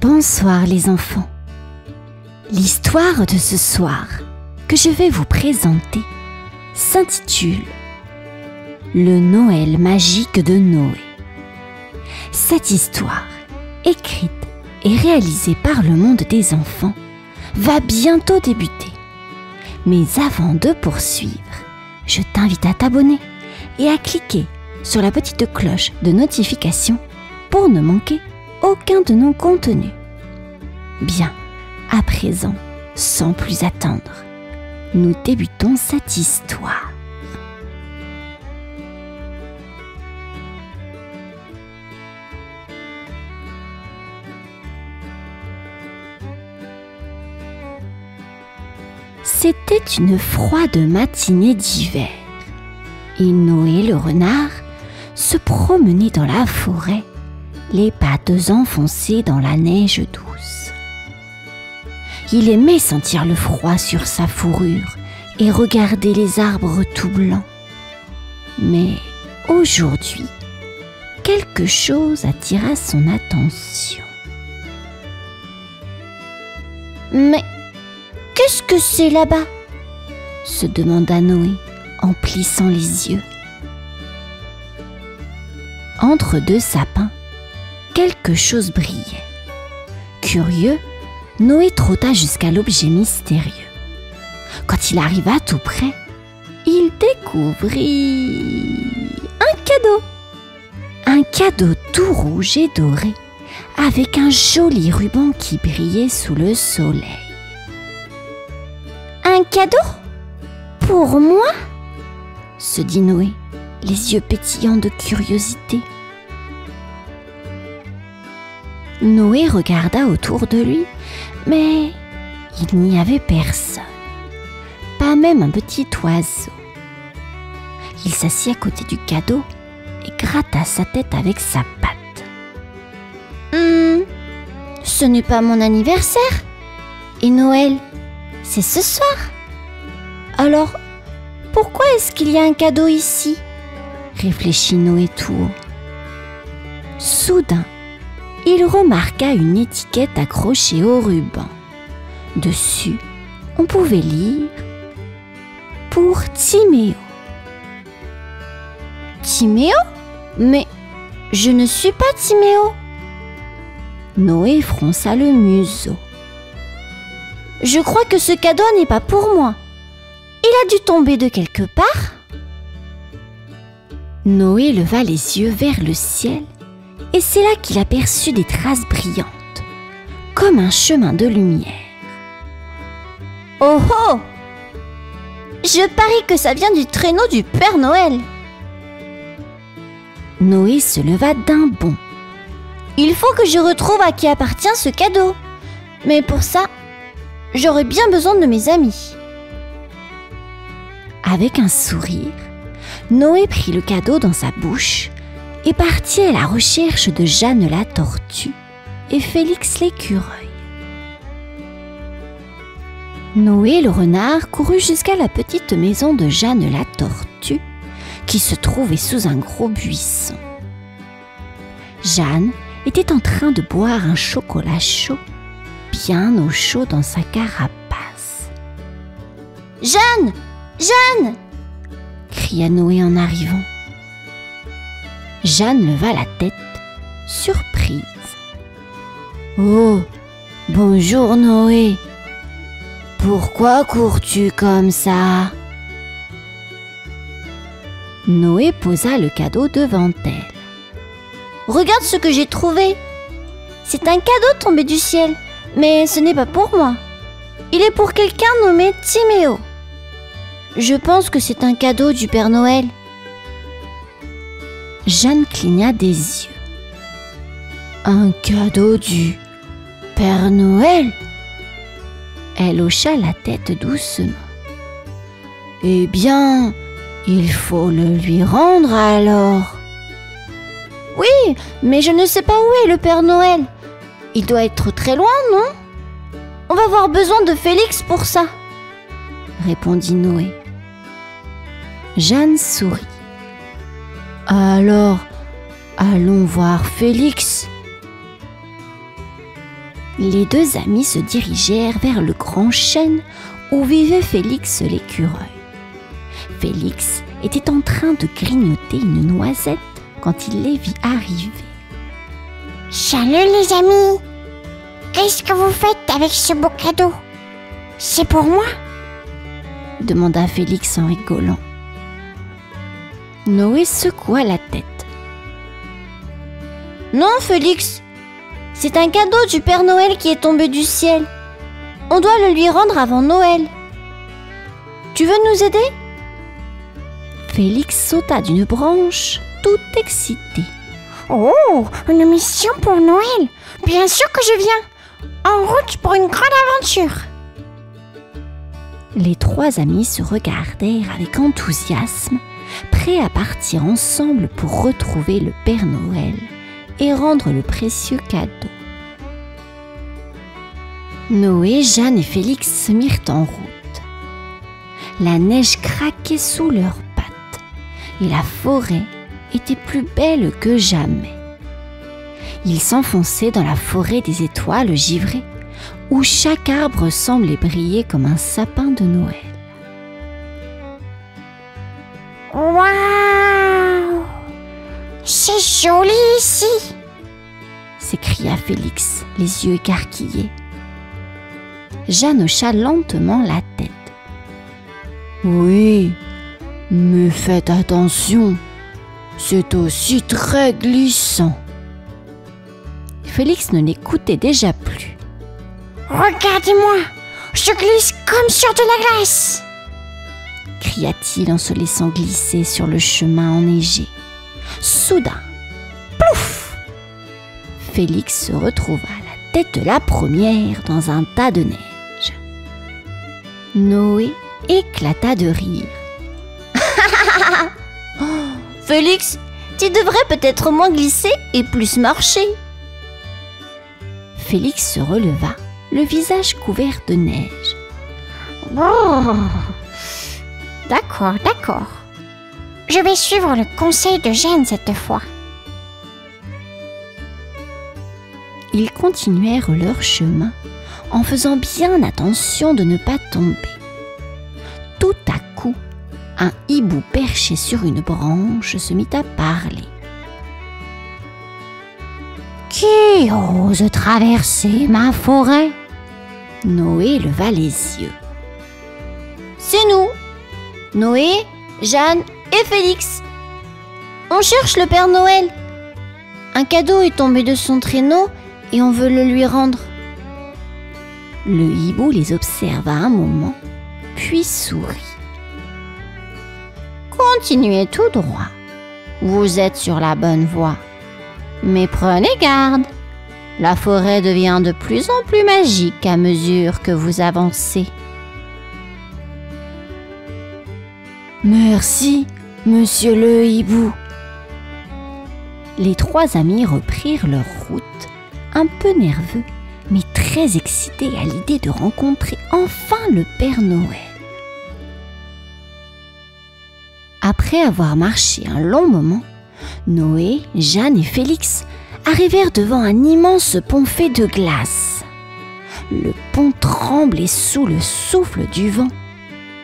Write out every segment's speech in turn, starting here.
Bonsoir les enfants. L'histoire de ce soir que je vais vous présenter s'intitule Le Noël magique de Noé. Cette histoire, écrite et réalisée par le monde des enfants, va bientôt débuter. Mais avant de poursuivre, je t'invite à t'abonner et à cliquer sur la petite cloche de notification pour ne manquer aucun de nos contenus. Bien, à présent, sans plus attendre, nous débutons cette histoire. C'était une froide matinée d'hiver et Noé le renard se promenait dans la forêt, les pattes enfoncées dans la neige douce. Il aimait sentir le froid sur sa fourrure et regarder les arbres tout blancs. Mais aujourd'hui, quelque chose attira son attention. Mais qu'est-ce que c'est là-bas ? Se demanda Noé en plissant les yeux. Entre deux sapins, quelque chose brillait. Curieux, Noé trotta jusqu'à l'objet mystérieux. Quand il arriva tout près, il découvrit un cadeau. Un cadeau tout rouge et doré, avec un joli ruban qui brillait sous le soleil. Un cadeau ? Pour moi ? Se dit Noé, les yeux pétillants de curiosité. Noé regarda autour de lui, mais il n'y avait personne, pas même un petit oiseau. Il s'assit à côté du cadeau et gratta sa tête avec sa patte. Ce n'est pas mon anniversaire, et Noël, c'est ce soir. Alors, pourquoi est-ce qu'il y a un cadeau ici ? Réfléchit Noé tout haut. Soudain, il remarqua une étiquette accrochée au ruban. Dessus, on pouvait lire « Pour Timéo ». Timéo ? Mais je ne suis pas Timéo. Noé fronça le museau. Je crois que ce cadeau n'est pas pour moi. Il a dû tomber de quelque part. Noé leva les yeux vers le ciel et c'est là qu'il aperçut des traces brillantes, comme un chemin de lumière. Oh oh ! Je parie que ça vient du traîneau du Père Noël. Noé se leva d'un bond. Il faut que je retrouve à qui appartient ce cadeau. Mais pour ça, j'aurais bien besoin de mes amis. Avec un sourire, Noé prit le cadeau dans sa bouche et partit à la recherche de Jeanne la tortue et Félix l'écureuil. Noé le renard courut jusqu'à la petite maison de Jeanne la tortue qui se trouvait sous un gros buisson. Jeanne était en train de boire un chocolat chaud, bien au chaud dans sa carapace. « Jeanne ! Jeanne !» cria Noé en arrivant. Jeanne leva la tête, surprise. « Oh, bonjour Noé. Pourquoi cours-tu comme ça ?» Noé posa le cadeau devant elle. « Regarde ce que j'ai trouvé. C'est un cadeau tombé du ciel, mais ce n'est pas pour moi. Il est pour quelqu'un nommé Timéo. Je pense que c'est un cadeau du Père Noël. » Jeanne cligna des yeux. « Un cadeau du Père Noël ?» Elle hocha la tête doucement. « Eh bien, il faut le lui rendre alors. »« Oui, mais je ne sais pas où est le Père Noël. Il doit être très loin, non ? On va avoir besoin de Félix pour ça. » répondit Noé. Jeanne sourit. « Alors, allons voir Félix. » Les deux amis se dirigèrent vers le grand chêne où vivait Félix l'écureuil. Félix était en train de grignoter une noisette quand il les vit arriver. « Salut les amis! Qu'est-ce que vous faites avec ce beau cadeau? C'est pour moi ?» demanda Félix en rigolant. Noé secoua la tête. « Non, Félix, c'est un cadeau du Père Noël qui est tombé du ciel. On doit le lui rendre avant Noël. Tu veux nous aider ?» Félix sauta d'une branche, tout excité. « Oh, une mission pour Noël! Bien sûr que je viens! En route pour une grande aventure !» Les trois amis se regardèrent avec enthousiasme, prêts à partir ensemble pour retrouver le Père Noël et rendre le précieux cadeau. Noé, Jeanne et Félix se mirent en route. La neige craquait sous leurs pattes et la forêt était plus belle que jamais. Ils s'enfonçaient dans la forêt des étoiles givrées, où chaque arbre semblait briller comme un sapin de Noël. Waouh! C'est joli ici! S'écria Félix, les yeux écarquillés. Jeanne hocha lentement la tête. Oui, mais faites attention, c'est aussi très glissant. Félix ne l'écoutait déjà plus. Regardez-moi, je glisse comme sur de la glace! Cria-t-il en se laissant glisser sur le chemin enneigé. Soudain, plouf! Félix se retrouva la tête la première dans un tas de neige. Noé éclata de rire. Oh, Félix, tu devrais peut-être moins glisser et plus marcher. Félix se releva, le visage couvert de neige. Oh, d'accord. Je vais suivre le conseil de Jeanne cette fois. Ils continuèrent leur chemin en faisant bien attention de ne pas tomber. Tout à coup, un hibou perché sur une branche se mit à parler. « Qui ose traverser ma forêt ?» Noé leva les yeux. « C'est nous, Noé, Jeanne et Félix. On cherche le Père Noël. Un cadeau est tombé de son traîneau et on veut le lui rendre. » Le hibou les observa un moment, puis sourit. « Continuez tout droit. Vous êtes sur la bonne voie. Mais prenez garde, la forêt devient de plus en plus magique à mesure que vous avancez. » Merci, monsieur le hibou. Les trois amis reprirent leur route, un peu nerveux, mais très excités à l'idée de rencontrer enfin le Père Noël. Après avoir marché un long moment, Noé, Jeanne et Félix arrivèrent devant un immense pont fait de glace. Le pont tremblait sous le souffle du vent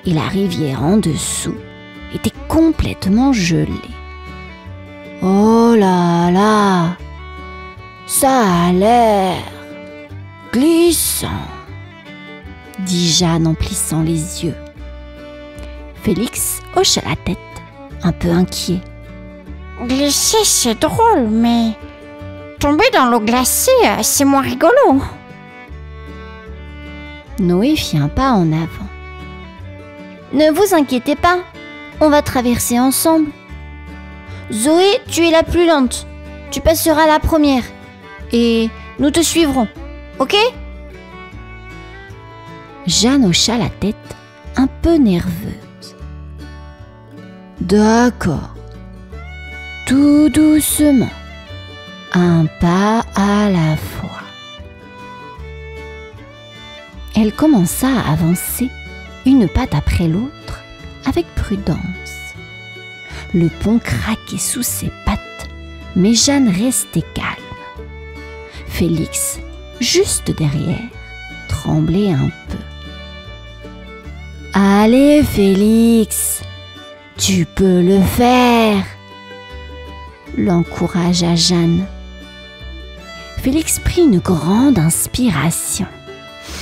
et la rivière en dessous était complètement gelée. « Oh là là, ça a l'air glissant !» dit Jeanne en plissant les yeux. Félix hocha la tête, un peu inquiet. Glisser, c'est drôle, mais tomber dans l'eau glacée, c'est moins rigolo. Noé fit un pas en avant. Ne vous inquiétez pas, on va traverser ensemble. Zoé, tu es la plus lente. Tu passeras la première. Et nous te suivrons, ok? Jeanne hocha la tête, un peu nerveuse. D'accord. Tout doucement, un pas à la fois. Elle commença à avancer, une patte après l'autre, avec prudence. Le pont craquait sous ses pattes, mais Jeanne restait calme. Félix juste derrière, tremblait un peu. « Allez, Félix, tu peux le faire !» l'encouragea Jeanne. Félix prit une grande inspiration.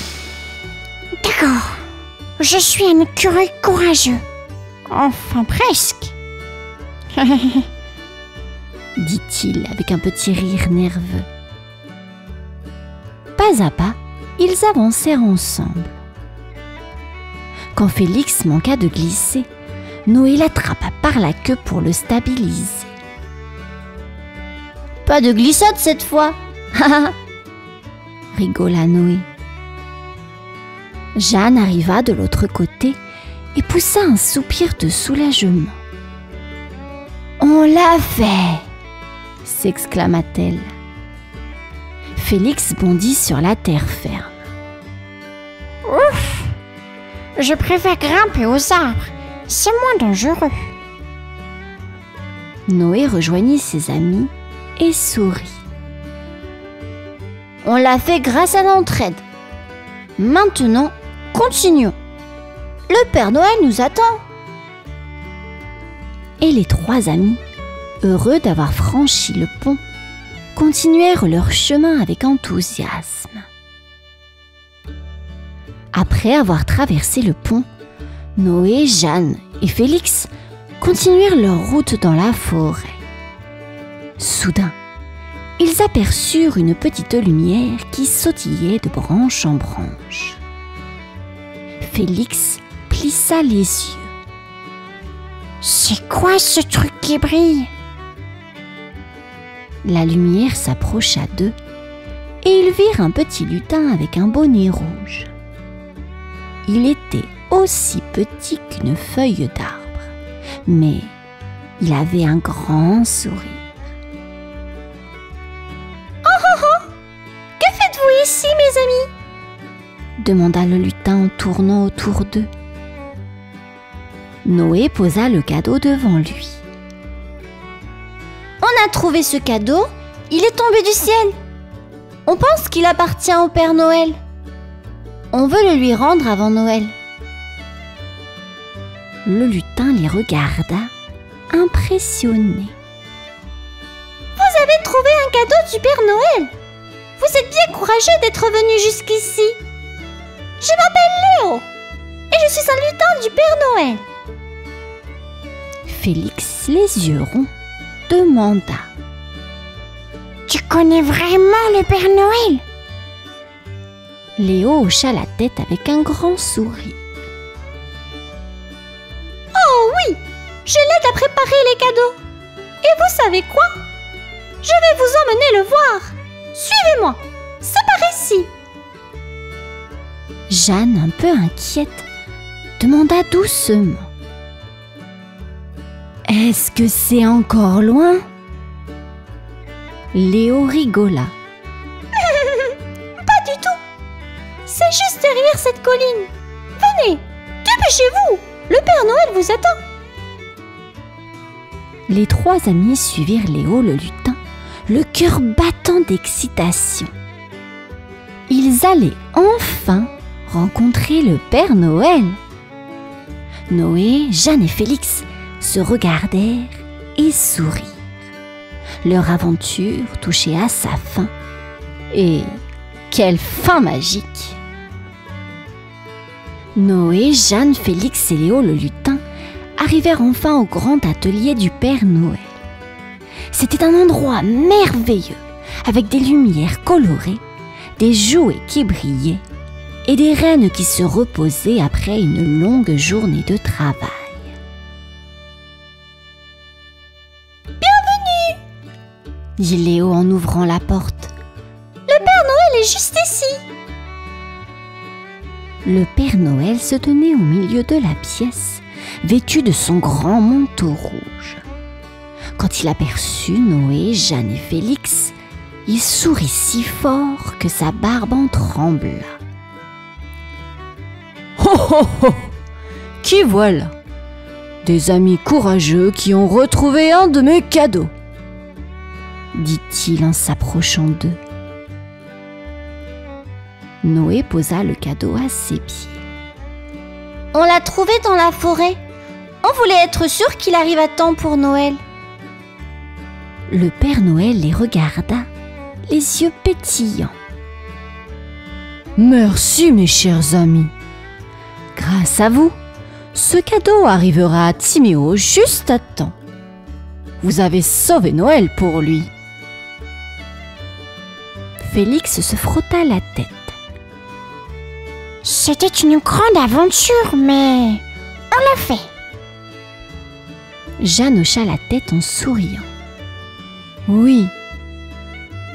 « D'accord, je suis un écureuil courageux. Enfin, presque. » dit-il avec un petit rire nerveux. Pas à pas, ils avancèrent ensemble. Quand Félix manqua de glisser, Noé l'attrapa par la queue pour le stabiliser. « Pas de glissade cette fois !» rigola Noé. Jeanne arriva de l'autre côté et poussa un soupir de soulagement. « On l'a fait !» s'exclama-t-elle. Félix bondit sur la terre ferme. « Ouf! Je préfère grimper aux arbres, c'est moins dangereux. » Noé rejoignit ses amis et sourit. « On l'a fait grâce à l'entraide. Maintenant, continuons. Le Père Noël nous attend. » Et les trois amis, heureux d'avoir franchi le pont, continuèrent leur chemin avec enthousiasme. Après avoir traversé le pont, Noé, Jeanne et Félix continuèrent leur route dans la forêt. Soudain, ils aperçurent une petite lumière qui sautillait de branche en branche. Félix plissa les yeux. « C'est quoi ce truc qui brille ?» La lumière s'approcha d'eux et ils virent un petit lutin avec un bonnet rouge. Il était aussi petit qu'une feuille d'arbre, mais il avait un grand sourire. « Oh, que faites-vous ici, mes amis ?» demanda le lutin en tournant autour d'eux. Noé posa le cadeau devant lui. « On a trouvé ce cadeau, il est tombé du ciel. On pense qu'il appartient au Père Noël. On veut le lui rendre avant Noël. » Le lutin les regarda, impressionné. « Vous avez trouvé un cadeau du Père Noël. Vous êtes bien courageux d'être venu jusqu'ici. Je m'appelle Léo et je suis un lutin du Père Noël. » Félix, les yeux ronds, demanda. « Tu connais vraiment le Père Noël ?» Léo hocha la tête avec un grand sourire. « Oh oui, je l'aide à préparer les cadeaux. Et vous savez quoi? Je vais vous emmener le voir. Suivez-moi, c'est par ici. » Jeanne, un peu inquiète, demanda doucement. « Est-ce que c'est encore loin ?» Léo rigola. « Pas du tout. C'est juste derrière cette colline. Venez, dépêchez-vous, le Père Noël vous attend. » Les trois amis suivirent Léo le lutin, le cœur battant d'excitation. Ils allaient enfin rencontrer le Père Noël. Noé, Jeanne et Félix se regardèrent et sourirent. Leur aventure touchait à sa fin. Et quelle fin magique! Noé, Jeanne, Félix et Léo le lutin arrivèrent enfin au grand atelier du Père Noël. C'était un endroit merveilleux, avec des lumières colorées, des jouets qui brillaient et des reines qui se reposaient après une longue journée de travail. Dit Léo en ouvrant la porte. « Le Père Noël est juste ici !» Le Père Noël se tenait au milieu de la pièce, vêtu de son grand manteau rouge. Quand il aperçut Noé, Jeanne et Félix, il sourit si fort que sa barbe en trembla. « Oh oh oh! Qui voilà? Des amis courageux qui ont retrouvé un de mes cadeaux !» dit-il en s'approchant d'eux. Noé posa le cadeau à ses pieds. On l'a trouvé dans la forêt. On voulait être sûr qu'il arrive à temps pour Noël. Le Père Noël les regarda, les yeux pétillants. Merci mes chers amis. Grâce à vous, ce cadeau arrivera à Timéo juste à temps. Vous avez sauvé Noël pour lui. Félix se frotta la tête. C'était une grande aventure, mais on l'a fait. Jeanne hocha la tête en souriant. Oui,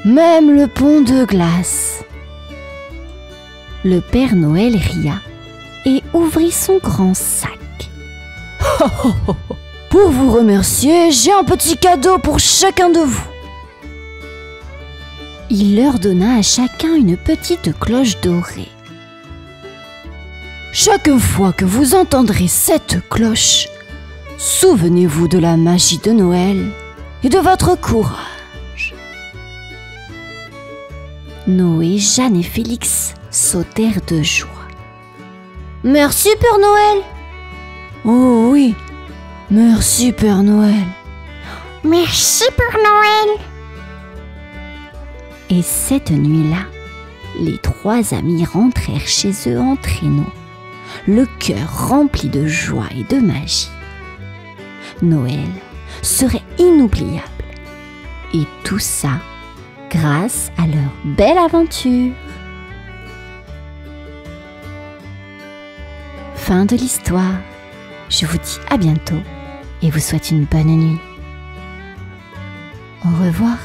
même le pont de glace. Le Père Noël ria et ouvrit son grand sac. Pour vous remercier, j'ai un petit cadeau pour chacun de vous. Il leur donna à chacun une petite cloche dorée. Chaque fois que vous entendrez cette cloche, souvenez-vous de la magie de Noël et de votre courage. Noé, Jeanne et Félix sautèrent de joie. Merci Père Noël. Oh oui, merci Père Noël. Merci Père Noël. Et cette nuit-là, les trois amis rentrèrent chez eux en traîneau, le cœur rempli de joie et de magie. Noël serait inoubliable. Et tout ça grâce à leur belle aventure. Fin de l'histoire. Je vous dis à bientôt et vous souhaite une bonne nuit. Au revoir.